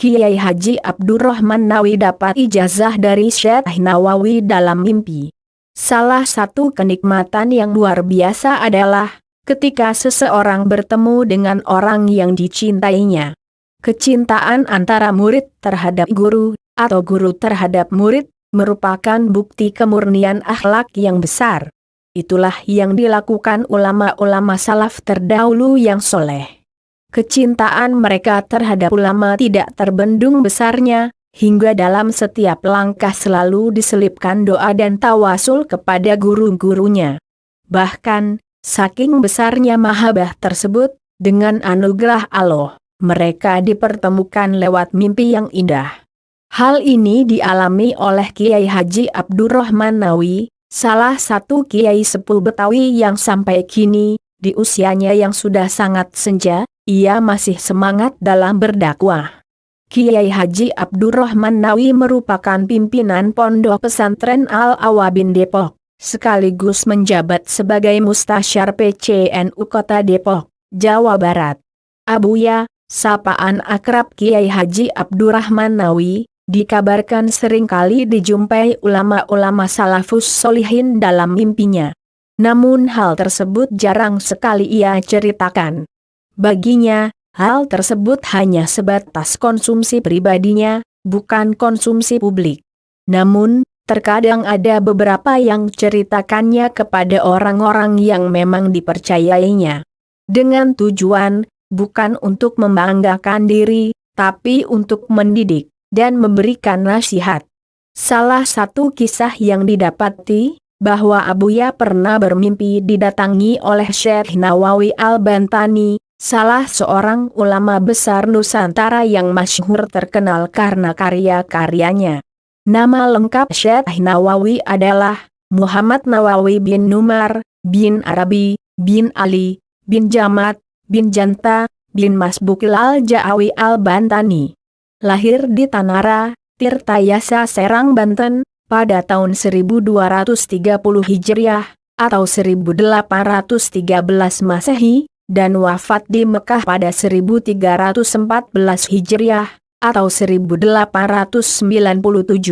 Kiai Haji Abdurrahman Nawawi dapat ijazah dari Syekh Nawawi dalam mimpi. Salah satu kenikmatan yang luar biasa adalah ketika seseorang bertemu dengan orang yang dicintainya. Kecintaan antara murid terhadap guru, atau guru terhadap murid, merupakan bukti kemurnian akhlak yang besar. Itulah yang dilakukan ulama-ulama salaf terdahulu yang soleh. Kecintaan mereka terhadap ulama tidak terbendung besarnya, hingga dalam setiap langkah selalu diselipkan doa dan tawasul kepada guru-gurunya. Bahkan, saking besarnya mahabbah tersebut, dengan anugerah Allah, mereka dipertemukan lewat mimpi yang indah. Hal ini dialami oleh Kiai Haji Abdurrahman Nawawi, salah satu kiai sepuh Betawi yang sampai kini, di usianya yang sudah sangat senja, ia masih semangat dalam berdakwah. Kiai Haji Abdurrahman Nawawi merupakan pimpinan Pondok Pesantren Al-Awabin Depok, sekaligus menjabat sebagai Mustasyar PCNU Kota Depok, Jawa Barat. Abuya, sapaan akrab Kiai Haji Abdurrahman Nawawi, dikabarkan seringkali dijumpai ulama-ulama salafus solihin dalam mimpinya. Namun hal tersebut jarang sekali ia ceritakan. Baginya, hal tersebut hanya sebatas konsumsi pribadinya, bukan konsumsi publik. Namun, terkadang ada beberapa yang ceritakannya kepada orang-orang yang memang dipercayainya. Dengan tujuan, bukan untuk membanggakan diri, tapi untuk mendidik dan memberikan nasihat. Salah satu kisah yang didapati, bahwa Abuya pernah bermimpi didatangi oleh Syekh Nawawi Al-Bantani, salah seorang ulama besar Nusantara yang masyhur terkenal karena karya-karyanya. Nama lengkap Syekh Nawawi adalah Muhammad Nawawi bin Numar, bin Arabi, bin Ali, bin Jamat, bin Janta, bin Masbukil Al-Ja'awi Al-Bantani. Lahir di Tanara, Tirtayasa Serang, Banten, pada tahun 1230 Hijriah, atau 1813 Masehi, dan wafat di Mekah pada 1314 Hijriah, atau 1897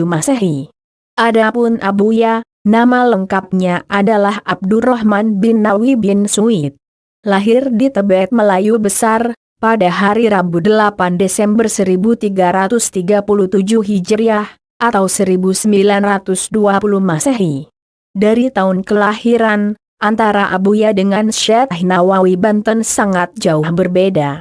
Masehi. Adapun Abuya, nama lengkapnya adalah Abdurrahman bin Nawawi bin Suid. Lahir di Tebet Melayu Besar, pada hari Rabu 8 Desember 1337 Hijriah, atau 1920 Masehi. Dari tahun kelahiran, antara Abuya dengan Syekh Nawawi Banten sangat jauh berbeda.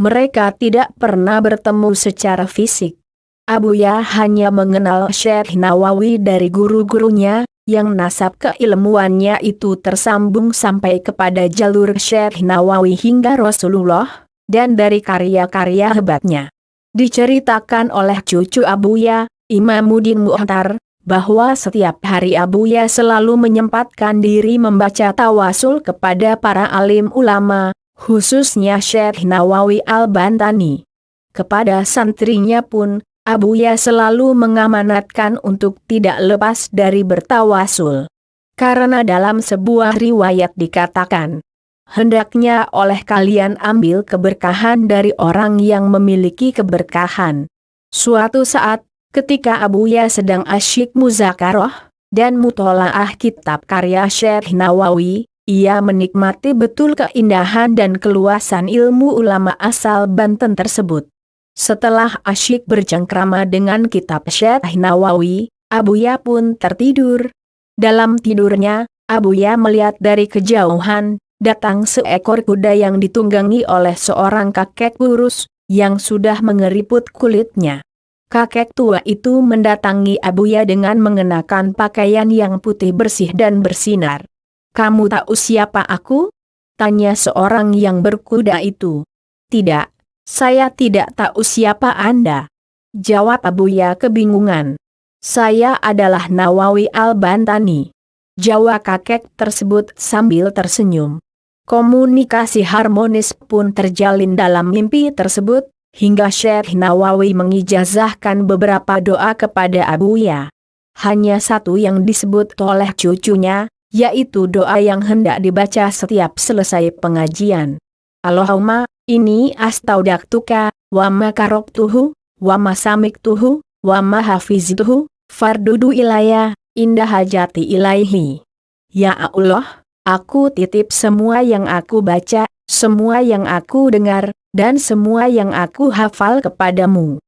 Mereka tidak pernah bertemu secara fisik. Abuya hanya mengenal Syekh Nawawi dari guru-gurunya, yang nasab keilmuannya itu tersambung sampai kepada jalur Syekh Nawawi hingga Rasulullah, dan dari karya-karya hebatnya. Diceritakan oleh cucu Abuya, Imamuddin Mu'tar, bahwa setiap hari Abuya selalu menyempatkan diri membaca tawasul kepada para alim ulama, khususnya Syekh Nawawi Al-Bantani. Kepada santrinya pun, Abuya selalu mengamanatkan untuk tidak lepas dari bertawasul. Karena dalam sebuah riwayat dikatakan, hendaknya oleh kalian ambil keberkahan dari orang yang memiliki keberkahan. Suatu saat, ketika Abuya sedang asyik muzakarah dan mutolaah kitab karya Syekh Nawawi, ia menikmati betul keindahan dan keluasan ilmu ulama asal Banten tersebut. Setelah asyik bercengkrama dengan kitab Syekh Nawawi, Abuya pun tertidur. Dalam tidurnya, Abuya melihat dari kejauhan, datang seekor kuda yang ditunggangi oleh seorang kakek kurus, yang sudah mengeriput kulitnya. Kakek tua itu mendatangi Abuya dengan mengenakan pakaian yang putih bersih dan bersinar. "Kamu tahu siapa aku?" tanya seorang yang berkuda itu. "Tidak, saya tidak tahu siapa Anda," jawab Abuya kebingungan. "Saya adalah Nawawi Al-Bantani," jawab kakek tersebut sambil tersenyum. Komunikasi harmonis pun terjalin dalam mimpi tersebut, hingga Syekh Nawawi mengijazahkan beberapa doa kepada Abuya. Hanya satu yang disebut oleh cucunya, yaitu doa yang hendak dibaca setiap selesai pengajian. "Allahumma, ini astaudaktuka, wa makaroktuhu, wa masamiktuhu, wa mahafiztuhu, fardudu ilaya, indah hajati ilaihi. Ya Allah, aku titip semua yang aku baca, semua yang aku dengar, dan semua yang aku hafal kepadamu.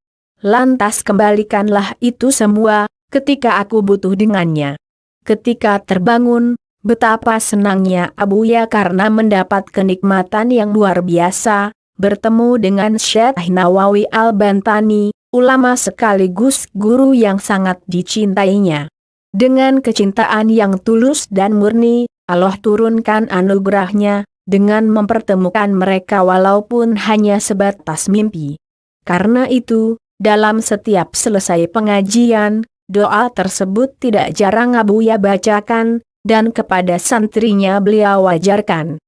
Lantas kembalikanlah itu semua, ketika aku butuh dengannya. Ketika terbangun, betapa senangnya Abuya karena mendapat kenikmatan yang luar biasa, bertemu dengan Syekh Nawawi Al-Bantani, ulama sekaligus guru yang sangat dicintainya. Dengan kecintaan yang tulus dan murni, Allah turunkan anugerahnya, dengan mempertemukan mereka walaupun hanya sebatas mimpi. Karena itu, dalam setiap selesai pengajian, doa tersebut tidak jarang Abuya bacakan, dan kepada santrinya beliau ajarkan.